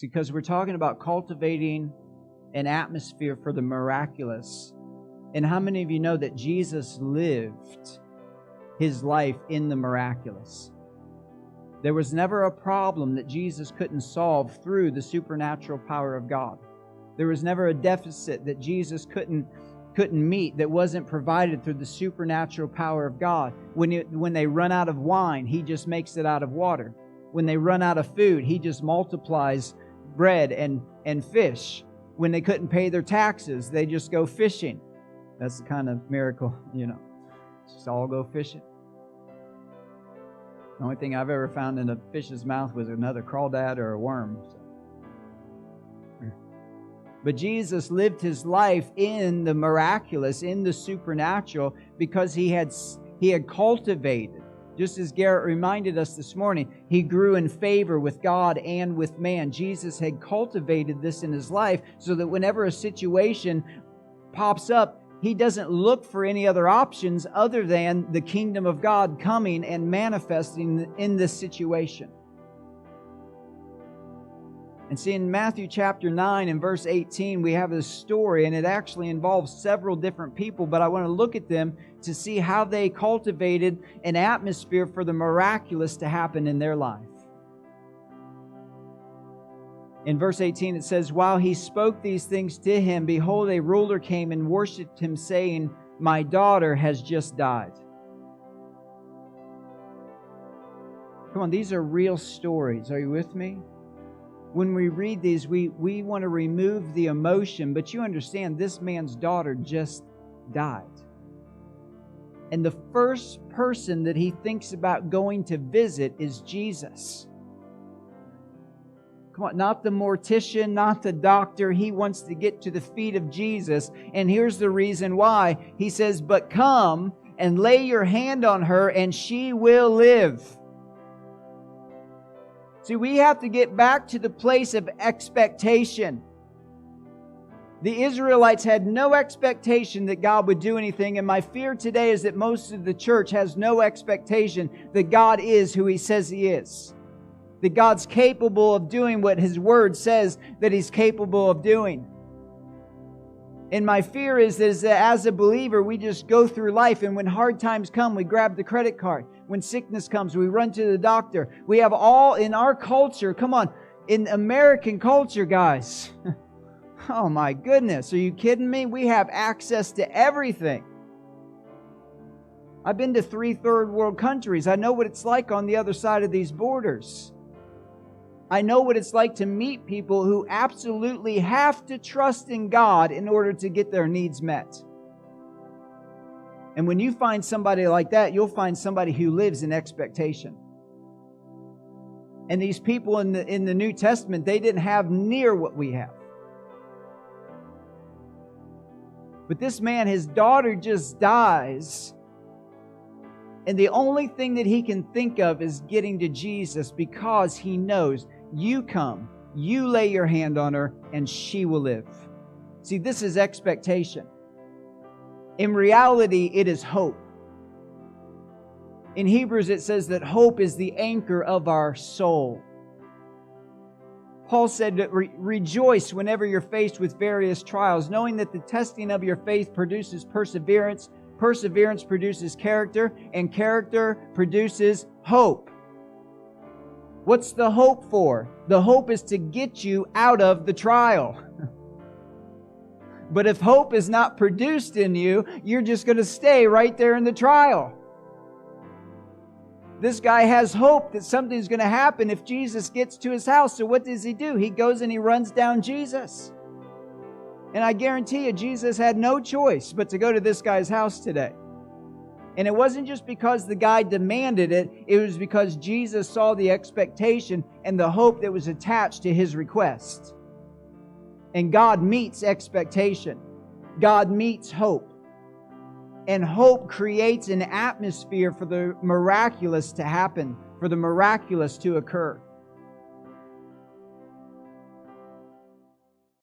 because we're talking about cultivating an atmosphere for the miraculous. And how many of you know that Jesus lived His life in the miraculous? There was never a problem that Jesus couldn't solve through the supernatural power of God. There was never a deficit that Jesus couldn't meet that wasn't provided through the supernatural power of God. When they run out of wine, He just makes it out of water. When they run out of food, He just multiplies bread and fish. When they couldn't pay their taxes, they just go fishing. That's the kind of miracle, Just all go fishing. The only thing I've ever found in a fish's mouth was another crawdad or a worm. But Jesus lived His life in the miraculous, in the supernatural, because He had cultivated. Just as Garrett reminded us this morning, He grew in favor with God and with man. Jesus had cultivated this in His life so that whenever a situation pops up, He doesn't look for any other options other than the kingdom of God coming and manifesting in this situation. And see, in Matthew chapter 9 and verse 18, we have this story, and it actually involves several different people, but I want to look at them to see how they cultivated an atmosphere for the miraculous to happen in their life. In verse 18 it says, "While He spoke these things to him, behold, a ruler came and worshipped Him, saying, 'My daughter has just died.'" Come on, these are real stories. Are you with me? When we read these, we want to remove the emotion, but you understand this man's daughter just died. And the first person that he thinks about going to visit is Jesus. Come on, not the mortician, not the doctor. He wants to get to the feet of Jesus. And here's the reason why. He says, "But come and lay your hand on her and she will live." See, we have to get back to the place of expectation. The Israelites had no expectation that God would do anything, and my fear today is that most of the church has no expectation that God is who He says He is. That God's capable of doing what His Word says that He's capable of doing. And my fear is that as a believer, we just go through life, and when hard times come, we grab the credit card. When sickness comes, we run to the doctor. We have all in our culture, come on, in American culture, guys. Oh my goodness, are you kidding me? We have access to everything. I've been to 3 third world countries. I know what it's like on the other side of these borders. I know what it's like to meet people who absolutely have to trust in God in order to get their needs met. And when you find somebody like that, you'll find somebody who lives in expectation. And these people in the New Testament, they didn't have near what we have. But this man, his daughter just dies. And the only thing that he can think of is getting to Jesus, because he knows, you come, you lay your hand on her, and she will live. See, this is expectation. In reality, it is hope. In Hebrews, it says that hope is the anchor of our soul. Paul said that rejoice whenever you're faced with various trials, knowing that the testing of your faith produces perseverance. Perseverance produces character, and character produces hope. What's the hope for? The hope is to get you out of the trial. But if hope is not produced in you, you're just going to stay right there in the trial. This guy has hope that something's going to happen if Jesus gets to his house. So what does he do? He goes and he runs down Jesus. And I guarantee you, Jesus had no choice but to go to this guy's house today. And it wasn't just because the guy demanded it. It was because Jesus saw the expectation and the hope that was attached to his request. And God meets expectation. God meets hope. And hope creates an atmosphere for the miraculous to happen, for the miraculous to occur.